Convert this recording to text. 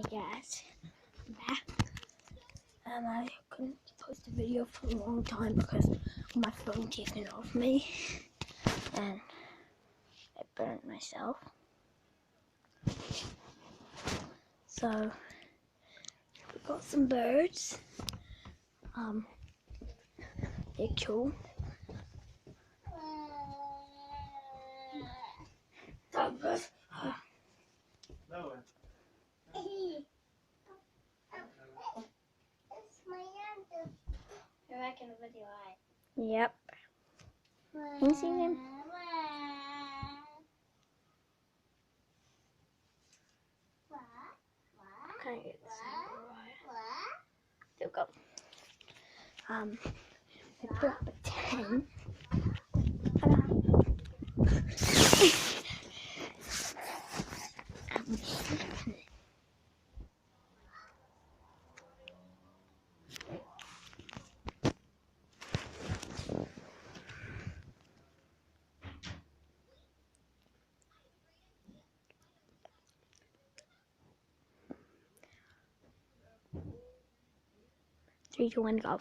guys, I'm back, and I couldn't post a video for a long time because my phone taken off me, and I burnt myself. So we got some birds. They're cool. You're making a video, Yep. Can you see them? Can I get this angle right? There we go. I put up a 10. Three, two, one, go.